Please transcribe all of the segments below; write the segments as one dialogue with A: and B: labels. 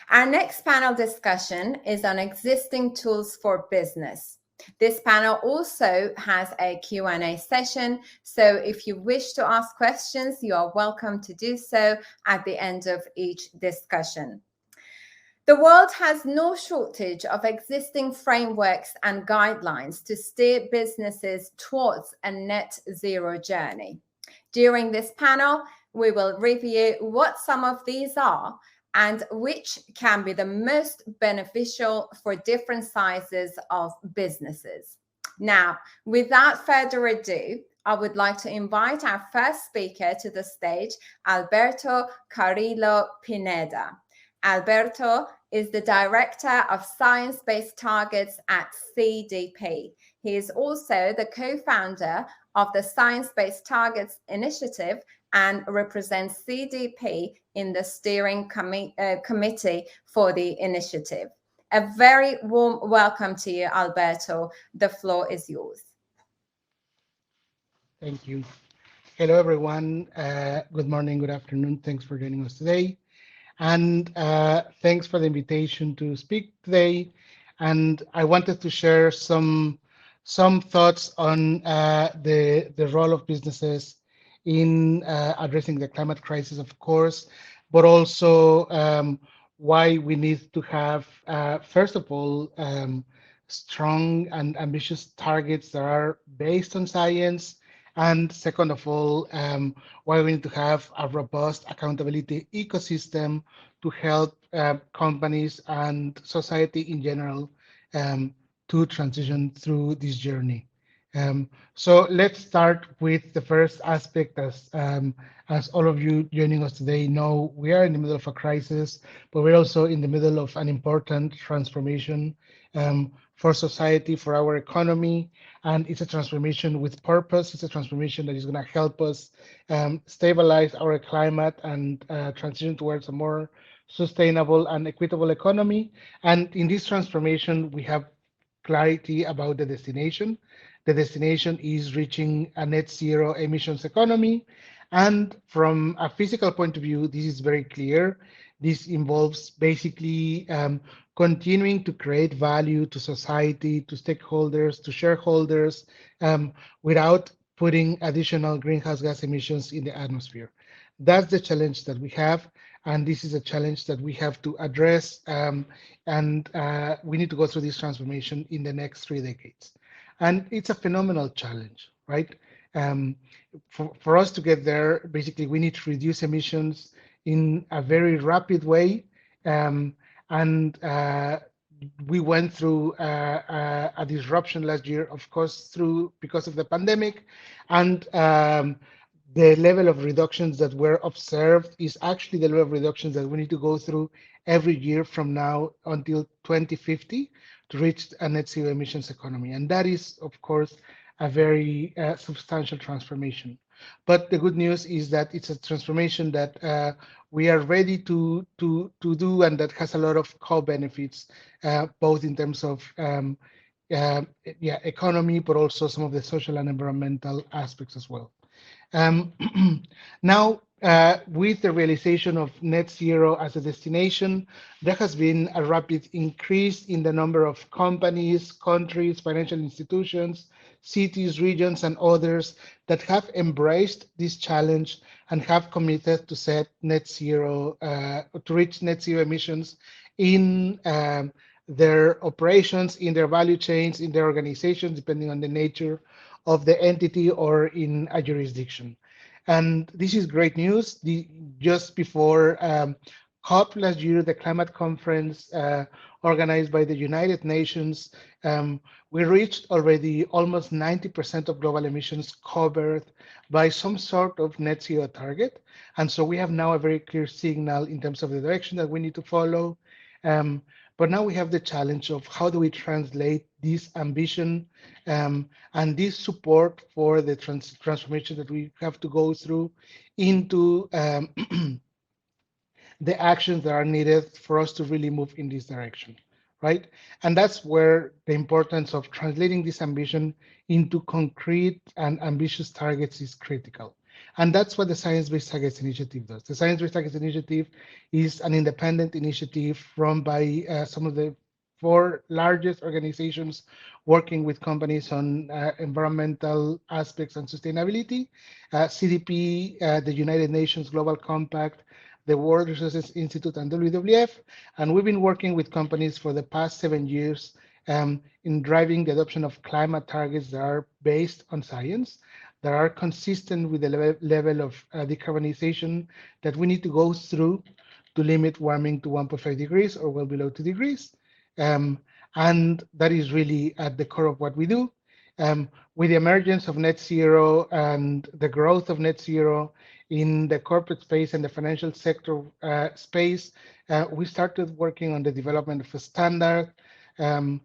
A: Our next panel discussion is on existing tools for business. This panel also has a Q&A session, so if you wish to ask questions, you are welcome to do so at the end of each discussion. The world has no shortage of existing frameworks and guidelines to steer businesses towards a net zero journey. During this panel, we will review what some of these are and which can be the most beneficial for different sizes of businesses. Now, without further ado, I would like to invite our first speaker to the stage, Alberto Carrillo Pineda. Alberto is the Director of Science-Based Targets at CDP. He is also the co-founder of the Science-Based Targets Initiative and represents CDP in the steering committee for the initiative. A very warm welcome to you, Alberto. The floor is yours.
B: Thank you. Hello, everyone. Good morning, good afternoon. Thanks for joining us today. And thanks for the invitation to speak today. And I wanted to share some thoughts on the role of businesses in addressing the climate crisis, of course, but also why we need to have, first of all, strong and ambitious targets that are based on science. And second of all, why we need to have a robust accountability ecosystem to help companies and society in general to transition through this journey. So let's start with the first aspect. As all of you joining us today know, we are in the middle of a crisis, but we're also in the middle of an important transformation for society, for our economy, and it's a transformation with purpose. It's a transformation that is going to help us stabilize our climate and transition towards a more sustainable and equitable economy. And in this transformation, we have clarity about the destination. The destination is reaching a net zero emissions economy. And from a physical point of view, this is very clear. This involves basically continuing to create value to society, to stakeholders, to shareholders, without putting additional greenhouse gas emissions in the atmosphere. That's the challenge that we have, and this is a challenge that we have to address, and we need to go through this transformation in the next 3 decades. And it's a phenomenal challenge, right? For us to get there, basically, we need to reduce emissions in a very rapid way. And we went through a disruption last year, of course, because of the pandemic. And the level of reductions that were observed is actually the level of reductions that we need to go through every year from now until 2050 to reach a net zero emissions economy. And that is, of course, a very substantial transformation. But the good news is that it's a transformation that we are ready to do, and that has a lot of co-benefits, both in terms of economy, but also some of the social and environmental aspects as well. Now, with the realization of net zero as a destination, there has been a rapid increase in the number of companies, countries, financial institutions, cities, regions, and others that have embraced this challenge and have committed to set net zero, to reach net zero emissions in their operations, in their value chains, in their organizations, depending on the nature of the entity or in a jurisdiction. And this is great news. Just before COP last year, the climate conference organized by the United Nations, we reached already almost 90% of global emissions covered by some sort of net zero target. And so we have now a very clear signal in terms of the direction that we need to follow. But now we have the challenge of how do we translate this ambition and this support for the transformation that we have to go through into the actions that are needed for us to really move in this direction, right? And that's where the importance of translating this ambition into concrete and ambitious targets is critical. And that's what the Science-Based Targets Initiative does. The Science-Based Targets Initiative is an independent initiative run by some of the four largest organizations working with companies on environmental aspects and sustainability, CDP, the United Nations Global Compact, the World Resources Institute, and WWF. And we've been working with companies for the past 7 years in driving the adoption of climate targets that are based on science, that are consistent with the level of decarbonization that we need to go through to limit warming to 1.5 degrees or well below 2 degrees. And that is really at the core of what we do. With the emergence of net zero and the growth of net zero in the corporate space and the financial sector space, we started working on the development of a standard. And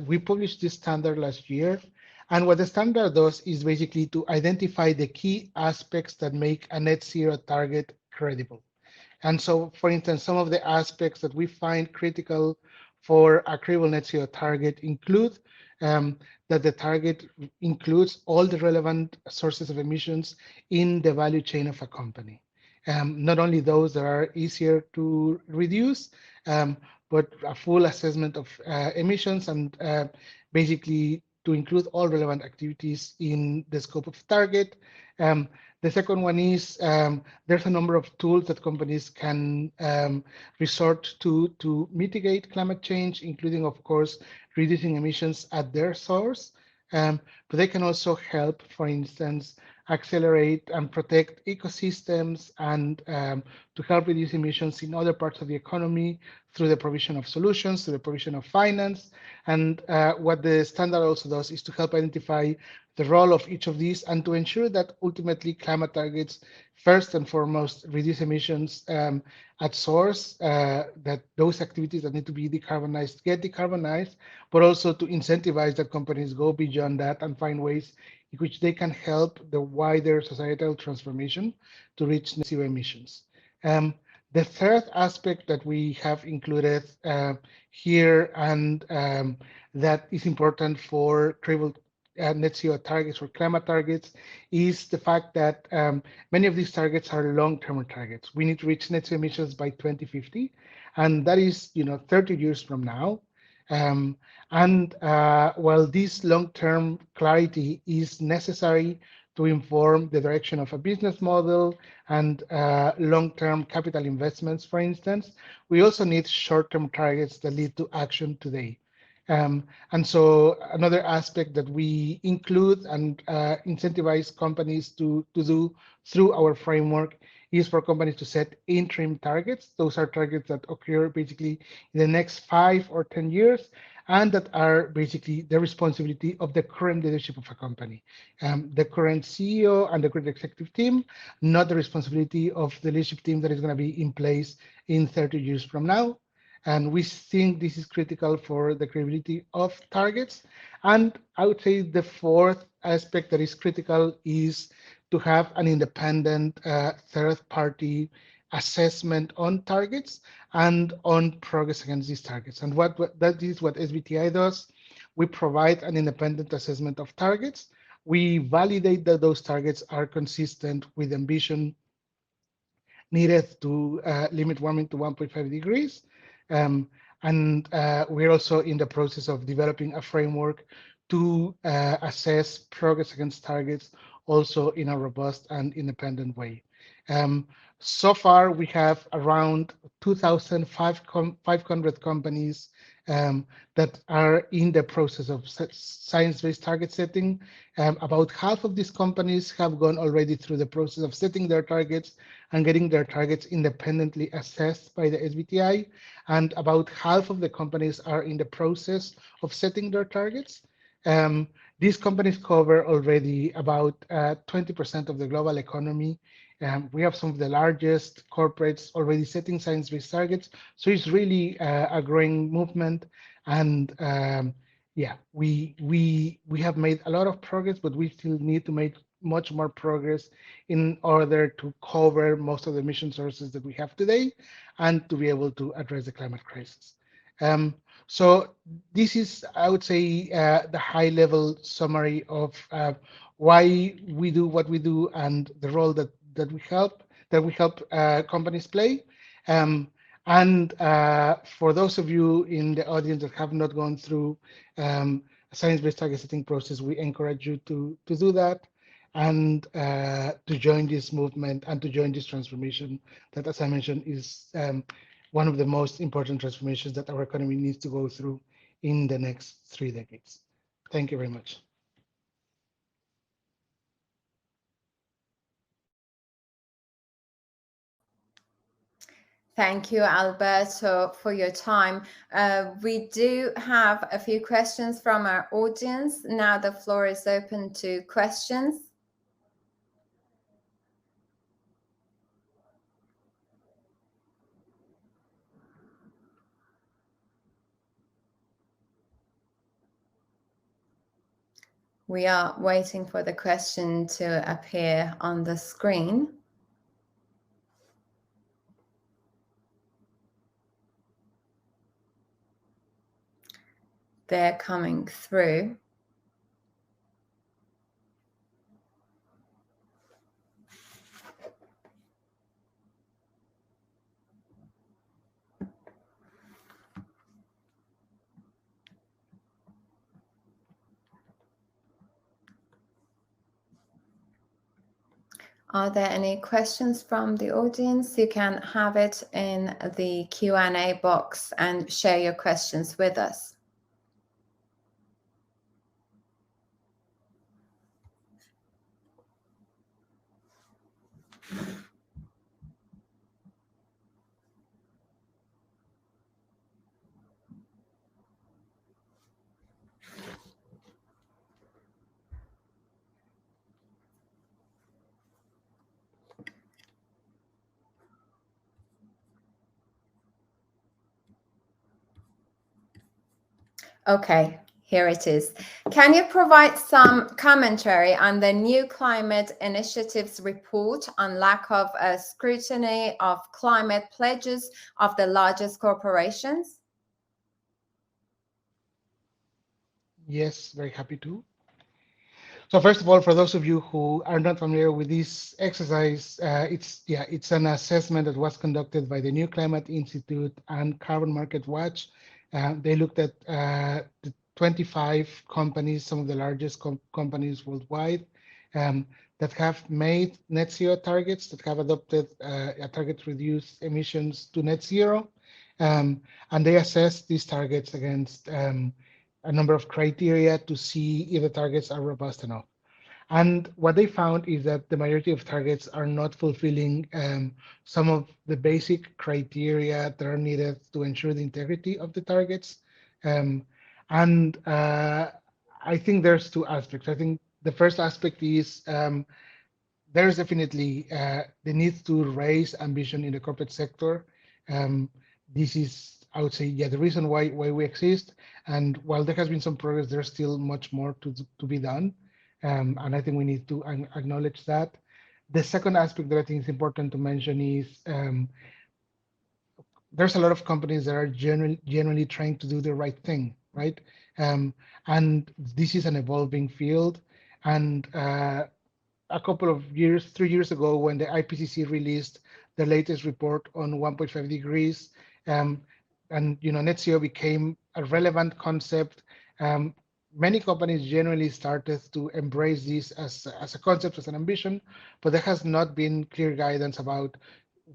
B: we published this standard last year. And what the standard does is basically to identify the key aspects that make a net zero target credible. And so, for instance, some of the aspects that we find critical for a credible net zero target include that the target includes all the relevant sources of emissions in the value chain of a company. Not only those that are easier to reduce, but a full assessment of emissions and basically to include all relevant activities in the scope of target. The second one is there's a number of tools that companies can resort to mitigate climate change, including, of course, reducing emissions at their source. But they can also help, for instance, accelerate and protect ecosystems and to help reduce emissions in other parts of the economy through the provision of solutions, through the provision of finance. And what the standard also does is to help identify the role of each of these and to ensure that ultimately climate targets, first and foremost, reduce emissions at source, that those activities that need to be decarbonized get decarbonized, but also to incentivize that companies go beyond that and find ways in which they can help the wider societal transformation to reach net zero emissions. The third aspect that we have included here and that is important for credible net zero targets or climate targets is the fact that many of these targets are long-term targets. We need to reach net zero emissions by 2050, and that is 30 years from now. While this long-term clarity is necessary to inform the direction of a business model and long-term capital investments, for instance, we also need short-term targets that lead to action today. And so another aspect that we include and incentivize companies to do through our framework is for companies to set interim targets. Those are targets that occur basically in the next 5 or 10 years, and that are basically the responsibility of the current leadership of a company, the current CEO and the current executive team, not the responsibility of the leadership team that is going to be in place in 30 years from now. And we think this is critical for the credibility of targets. And I would say the fourth aspect that is critical is to have an independent third-party assessment on targets and on progress against these targets. And that is what SBTi does. We provide an independent assessment of targets. We validate that those targets are consistent with ambition needed to limit warming to 1.5 degrees. We're also in the process of developing a framework to assess progress against targets also in a robust and independent way. So far, we have around 2,500 companies that are in the process of science-based target setting. About half of these companies have gone already through the process of setting their targets and getting their targets independently assessed by the SBTi. And about half of the companies are in the process of setting their targets. These companies cover already about 20% of the global economy. We have some of the largest corporates already setting science-based targets. So it's really a growing movement. And yeah, we have made a lot of progress, but we still need to make much more progress in order to cover most of the emission sources that we have today and to be able to address the climate crisis. So this is, I would say, the high-level summary of why we do what we do and the role that we help companies play. And for those of you in the audience that have not gone through a science-based target setting process, we encourage you to do that and to join this movement and to join this transformation that, as I mentioned, is one of the most important transformations that our economy needs to go through in the next 3 decades. Thank you very much.
A: Thank you, Alberto, for your time. We do have a few questions from our audience. Now the floor is open to questions. We are waiting for the question to appear on the screen. They're coming through. Are there any questions from the audience? You can have it in the Q&A box and share your questions with us. Okay, here it is. Can you provide some commentary on the new climate initiatives report on lack of scrutiny of climate pledges of the largest corporations?
B: Yes, very happy to. So first of all, for those of you who are not familiar with this exercise, it's an assessment that was conducted by the New Climate Institute and Carbon Market Watch. They looked at the 25 companies, some of the largest companies worldwide, that have made net zero targets, that have adopted a target to reduce emissions to net zero. And they assessed these targets against a number of criteria to see if the targets are robust enough. And what they found is that the majority of targets are not fulfilling some of the basic criteria that are needed to ensure the integrity of the targets. And I think there's two aspects. I think the first aspect is there's definitely the need to raise ambition in the corporate sector. This is, I would say, the reason why we exist. And while there has been some progress, there's still much more to be done. And I think we need to acknowledge that. The second aspect that I think is important to mention is there's a lot of companies that are generally trying to do the right thing, right? And this is an evolving field. And a couple of years, 3 years ago, when the IPCC released the latest report on 1.5 degrees, and net zero became a relevant concept. Many companies generally started to embrace this as a concept, as an ambition, but there has not been clear guidance about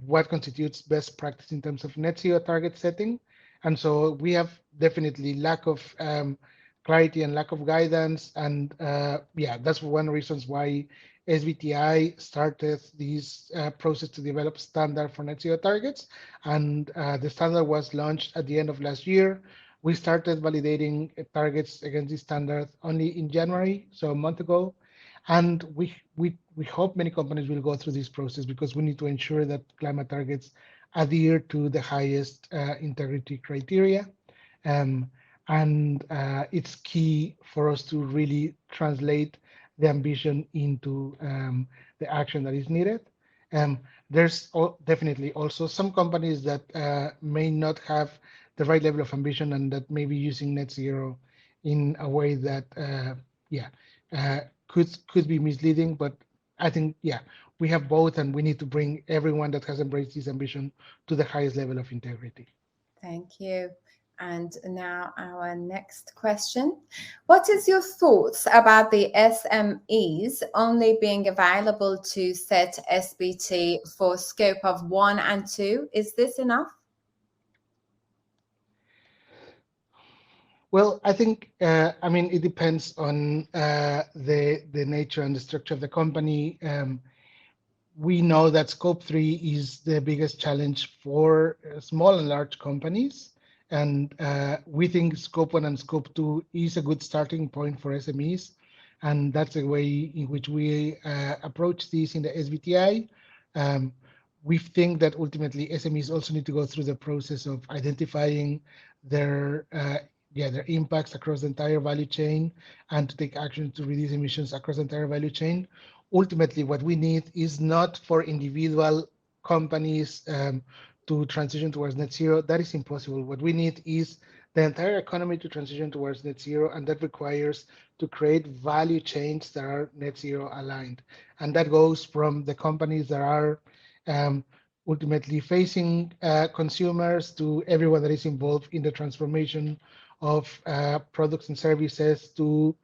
B: what constitutes best practice in terms of net zero target setting. And so we have definitely lack of clarity and lack of guidance. And that's one of the reasons why SBTI started this process to develop standard for net zero targets. And the standard was launched at the end of last year. We started validating targets against this standard only in January, so a month ago. And we hope many companies will go through this process because we need to ensure that climate targets adhere to the highest integrity criteria. And it's key for us to really translate the ambition into the action that is needed. There's definitely also some companies that may not have the right level of ambition and that may be using net zero in a way that could be misleading, but I think, yeah, we have both, and we need to bring everyone that has embraced this ambition to the highest level of integrity.
A: Thank you. And now our next question. What is your thoughts about the SMEs only being available to set SBT for scope of 1 and 2? Is this enough?
B: Well, I think, I mean, it depends on the nature and the structure of the company. We know that scope 3 is the biggest challenge for small and large companies. And we think scope 1 and scope 2 is a good starting point for SMEs. And that's the way in which we approach this in the SBTI. We think that ultimately SMEs also need to go through the process of identifying their their impacts across the entire value chain and to take action to reduce emissions across the entire value chain. Ultimately, what we need is not for individual companies to transition towards net zero. That is impossible. What we need is the entire economy to transition towards net zero, and that requires to create value chains that are net zero aligned. And that goes from the companies that are ultimately facing consumers to everyone that is involved in the transformation of products and services to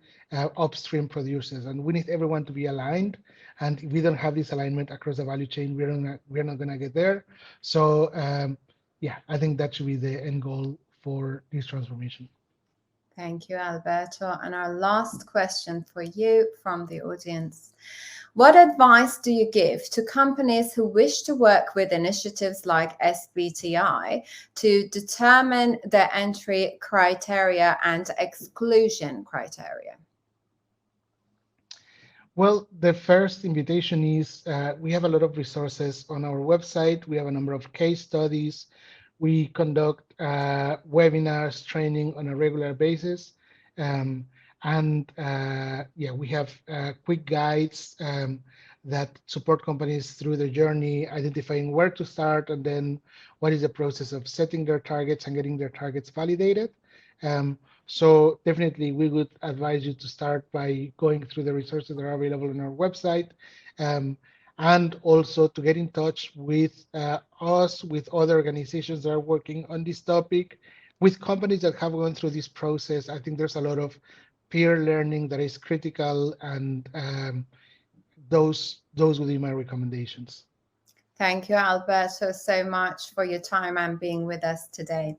B: upstream producers. And we need everyone to be aligned. And if we don't have this alignment across the value chain, we're not gonna get there. So yeah, I think that should be the end goal for this transformation.
A: Thank you, Alberto. And our last question for you from the audience. What advice do you give to companies who wish to work with initiatives like SBTI to determine their entry criteria and exclusion criteria?
B: Well, the first invitation is we have a lot of resources on our website. We have a number of case studies. We conduct webinars, training on a regular basis. Yeah, we have quick guides that support companies through their journey, identifying where to start, and then what is the process of setting their targets and getting their targets validated. So definitely we would advise you to start by going through the resources that are available on our website, and also to get in touch with us, with other organizations that are working on this topic, with companies that have gone through this process. I think there's a lot of peer learning that is critical, and those would be my recommendations.
A: Thank you, Alberto, so much for your time and being with us today.